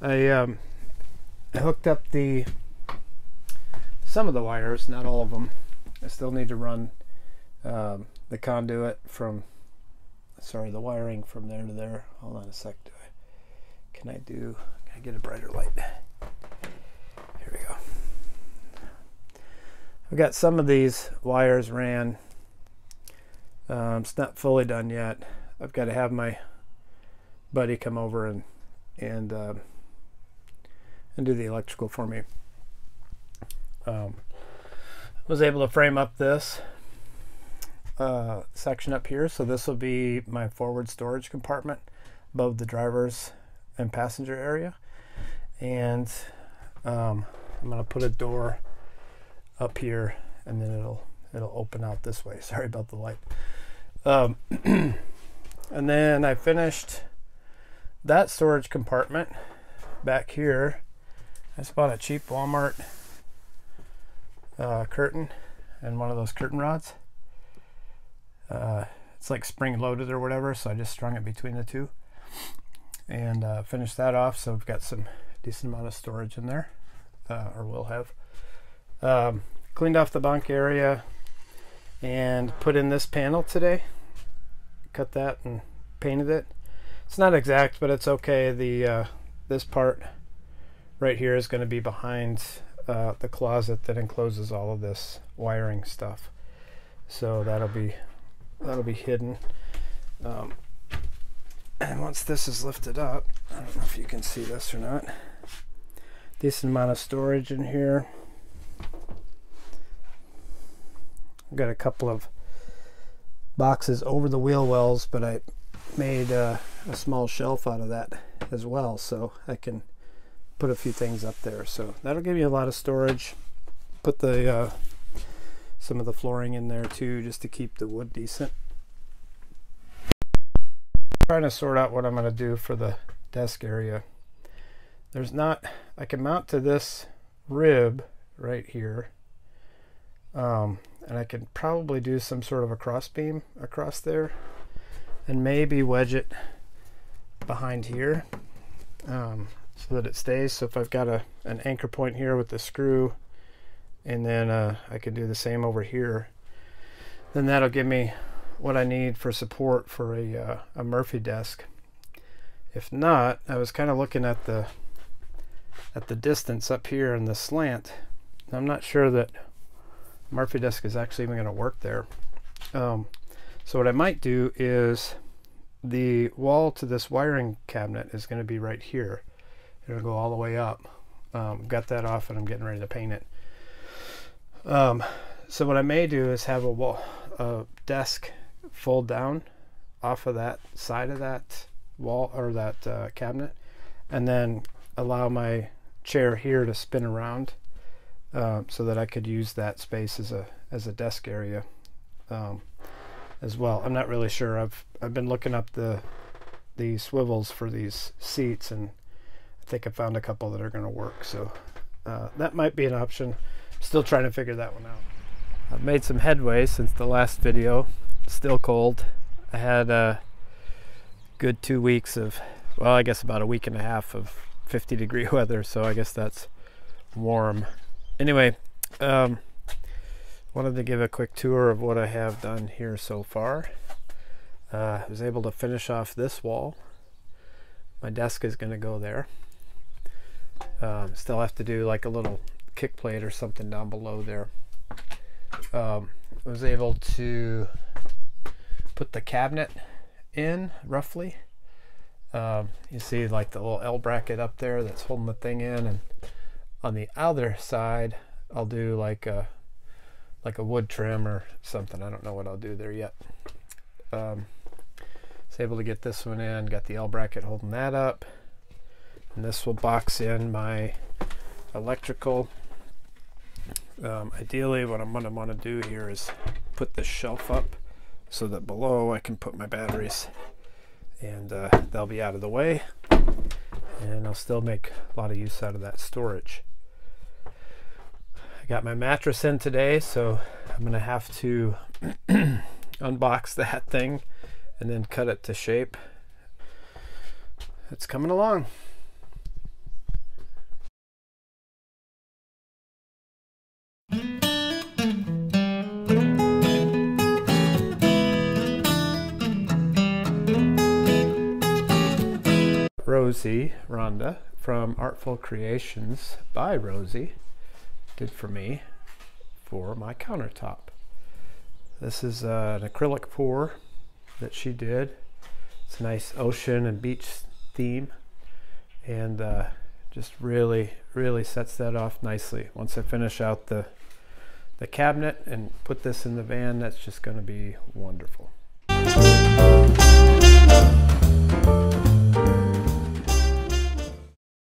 I hooked up some of the wires, not all of them. I still need to run the conduit from, the wiring from there to there. Hold on a sec. Can I get a brighter light? Here we go. I've got some of these wires ran. It's not fully done yet. I've got to have my buddy come over and do the electrical for me. Was able to frame up this section up here, so this will be my forward storage compartment above the driver's and passenger area, and I'm gonna put a door up here, and then it'll open out this way. Sorry about the light. And then I finished that storage compartment back here. I just bought a cheap Walmart curtain and one of those curtain rods. It's like spring loaded or whatever, so I just strung it between the two and finished that off. So we've got some decent amount of storage in there, or will have. Cleaned off the bunk area and put in this panel today. Cut that and painted it. It's not exact, but it's okay. This part right here is going to be behind the closet that encloses all of this wiring stuff, so that'll be hidden. And once this is lifted up, I don't know if you can see this or not, decent amount of storage in here. I've got a couple of boxes over the wheel wells, but I made a small shelf out of that as well, so I can put a few things up there. So that'll give you a lot of storage. Put the some of the flooring in there too, just to keep the wood decent. Trying to sort out what I'm going to do for the desk area. I can mount to this rib right here, and I can probably do some sort of a cross beam across there and maybe wedge it behind here, so that it stays. So if I've got an anchor point here with the screw, and then I can do the same over here, then that'll give me what I need for support for a Murphy desk. If not, I was kind of looking at the distance up here and the slant. I'm not sure that Murphy desk is actually even going to work there. So what I might do is the wall to this wiring cabinet is going to be right here. It'll go all the way up. Got that off and I'm getting ready to paint it. So what I may do is have a desk fold down off of that side of that wall, or that cabinet, and then allow my chair here to spin around, so that I could use that space as a desk area as well. I'm not really sure. I've been looking up the swivels for these seats, and I think I found a couple that are going to work, so that might be an option. Still trying to figure that one out. I've made some headway since the last video. Still cold. I had a good 2 weeks of, well, I guess about a week and a half of 50-degree weather, so I guess that's warm. Anyway, wanted to give a quick tour of what I have done here so far. I was able to finish off this wall. My desk is going to go there. Still have to do like a little kick plate or something down below there. I was able to put the cabinet in roughly. You see like the little L bracket up there that's holding the thing in, and on the other side I'll do like a wood trim or something. I don't know what I'll do there yet. Was able to get this one in, got the L bracket holding that up, and this will box in my electrical. Ideally what I'm going to want to do here is put this shelf up so that below I can put my batteries, and they'll be out of the way, and I'll still make a lot of use out of that storage. I got my mattress in today, so I'm going to have to unbox that thing and then cut it to shape. It's coming along. Rosie, Rhonda, from Artful Creations by Rosie, did for me for my countertop. This is an acrylic pour that she did. It's a nice ocean and beach theme, and just really sets that off nicely. Once I finish out the cabinet and put this in the van, that's just going to be wonderful.